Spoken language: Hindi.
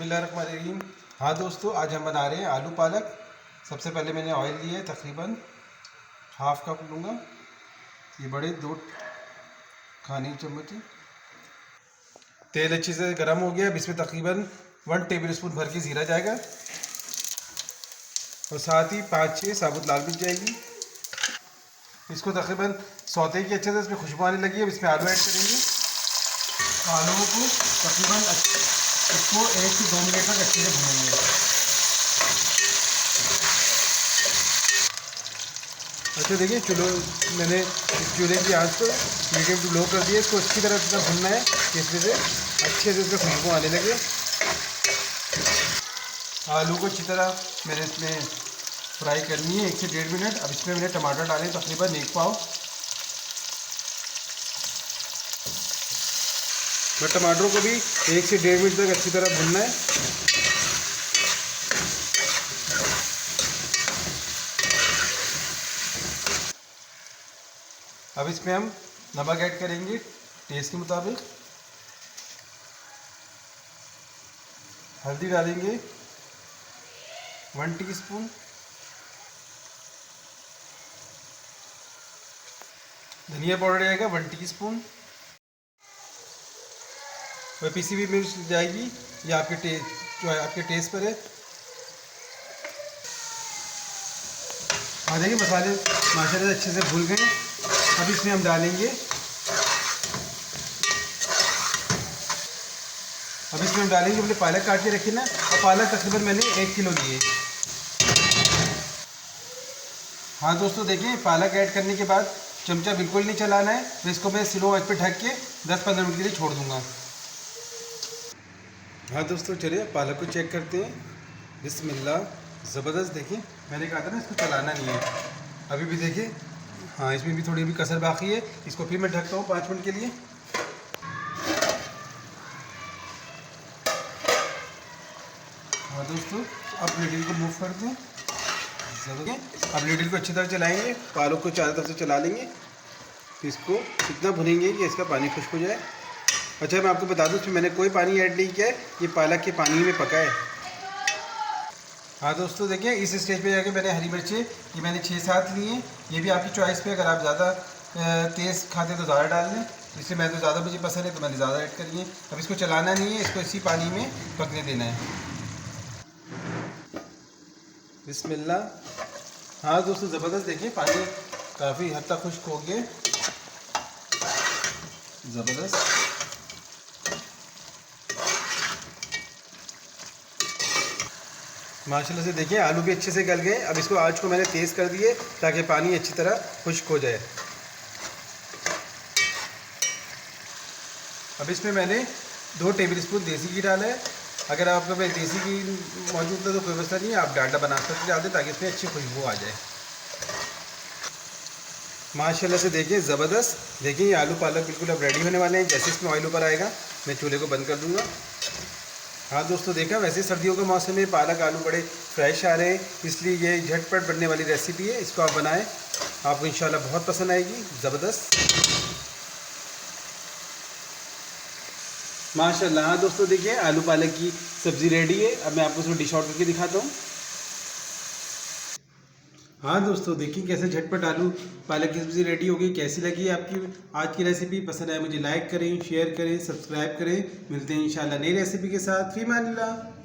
बिस्मिल्लाहिर्रहमानिर्रहीम। हाँ दोस्तों, आज हम बना रहे हैं आलू पालक। सबसे पहले मैंने ऑयल लिया है, तकरीबन हाफ कप लूँगा। ये बड़े 2 खाने चम्मच। तेल अच्छे से गर्म हो गया। अब इसमें तकरीबन 1 टेबल स्पून भर के ज़ीरा जाएगा और साथ ही 5-6 साबुत लाल मिर्च जाएगी। इसको तकरीबन सौते की अच्छे से इसमें खुशबू आने लगी है। अब इसमें आलू ऐड करेंगे। आलूओं को तकरीबन इसको 1 से 2 मिनट तक अच्छे से भूनेंगे। अच्छा देखिए, मैंने इस चूल्हे की आंच को मीडियम टू लो कर दिया। इसको अच्छी तरह से भूनना है कि इसमें से अच्छे से इसका खुशबू आने लगे। आलू को अच्छी तरह मैंने इसमें फ्राई करनी है 1 से 1.5 मिनट। अब इसमें मैंने टमाटर डाले तकरीबन 1 पाव। मैं टमाटरों को भी 1 से 1.5 मिनट तक अच्छी तरह भूनना है। अब इसमें हम नमक ऐड करेंगे टेस्ट के मुताबिक। हल्दी डालेंगे 1 टीस्पून। धनिया पाउडर जाएगा 1 टीस्पून। वह पिसी हुई मिर्च जाएगी, ये आपके टेस्ट पर है। देखिए मसाले माशाल्लाह अच्छे से भून गए। अब इसमें हम डालेंगे अपने पालक काट के रखी ना, और पालक तकरीबन मैंने 1 किलो लिए। हाँ दोस्तों देखिए, पालक ऐड करने के बाद चमचा बिल्कुल नहीं चलाना है। तो इसको मैं स्लो आंच पे ढक के 10-15 मिनट के लिए छोड़ दूंगा। हाँ दोस्तों, चलिए पालक को चेक करते हैं। बिस्मिल्लाह, ज़बरदस्त। देखिए मैंने कहा था ना इसको चलाना नहीं है। अभी भी देखिए, हाँ इसमें भी थोड़ी भी कसर बाकी है। इसको फिर मैं ढकता हूँ 5 मिनट के लिए। हाँ दोस्तों, अब लीडर को मूव कर दें। अब लीडर को अच्छी तरह चलाएंगे, पालक को चारों तरफ से चला लेंगे। इसको इतना भुनेंगे कि इसका पानी खुश्क हो जाए। अच्छा मैं आपको बता दूं, इसमें मैंने कोई पानी ऐड नहीं किया है, ये पालक के पानी में पका है। हाँ दोस्तों देखिए, इस स्टेज पे जाके मैंने हरी मिर्ची ये मैंने 6-7 ली हैं। ये भी आपकी चॉइस पे, अगर आप ज़्यादा तेज़ खाते तो ज़्यादा डाल लें। इसलिए मैं तो ज़्यादा मुझे पसंद है तो मैंने ज़्यादा ऐड करी है। अब इसको चलाना नहीं है, इसको इसी पानी में पकने देना है। बिस्मिल्लाह। हाँ दोस्तों ज़बरदस्त, देखिए पानी काफ़ी हद तक खुश्क हो गया। ज़बरदस्त। माशाल्लाह से देखिए आलू भी अच्छे से गल गए। अब इसको आंच को मैंने तेज़ कर दिए ताकि पानी अच्छी तरह खुश्क हो जाए। अब इसमें मैंने 2 टेबल स्पून देसी घी डाला है। अगर आपके पास देसी घी मौजूद है तो कोई मसला नहीं है, आप डालडा बना सकते डाल दें ताकि इसमें अच्छी खुशबू आ जाए। माशाल्लाह से देखिए ज़बरदस्त। देखिए ये आलू पालक बिल्कुल अब रेडी होने वाले हैं। जैसे इसमें ऑयल ऊपर आएगा मैं चूल्हे को बंद कर दूँगा। हाँ दोस्तों देखा, वैसे सर्दियों के मौसम में पालक आलू बड़े फ्रेश आ रहे हैं, इसलिए ये झटपट बनने वाली रेसिपी है। इसको आप बनाएं, आपको इंशाल्लाह बहुत पसंद आएगी। ज़बरदस्त माशाल्लाह। हाँ दोस्तों देखिए, आलू पालक की सब्ज़ी रेडी है। अब मैं आपको इसको डिश आउट करके दिखाता हूँ। हाँ दोस्तों देखिए कैसे झटपट आलू पालक की सब्ज़ी रेडी हो गई। कैसी लगी आपकी आज की रेसिपी? पसंद आए मुझे लाइक करें, शेयर करें, सब्सक्राइब करें। मिलते हैं इंशाल्लाह नई रेसिपी के साथ। फी अमान अल्लाह।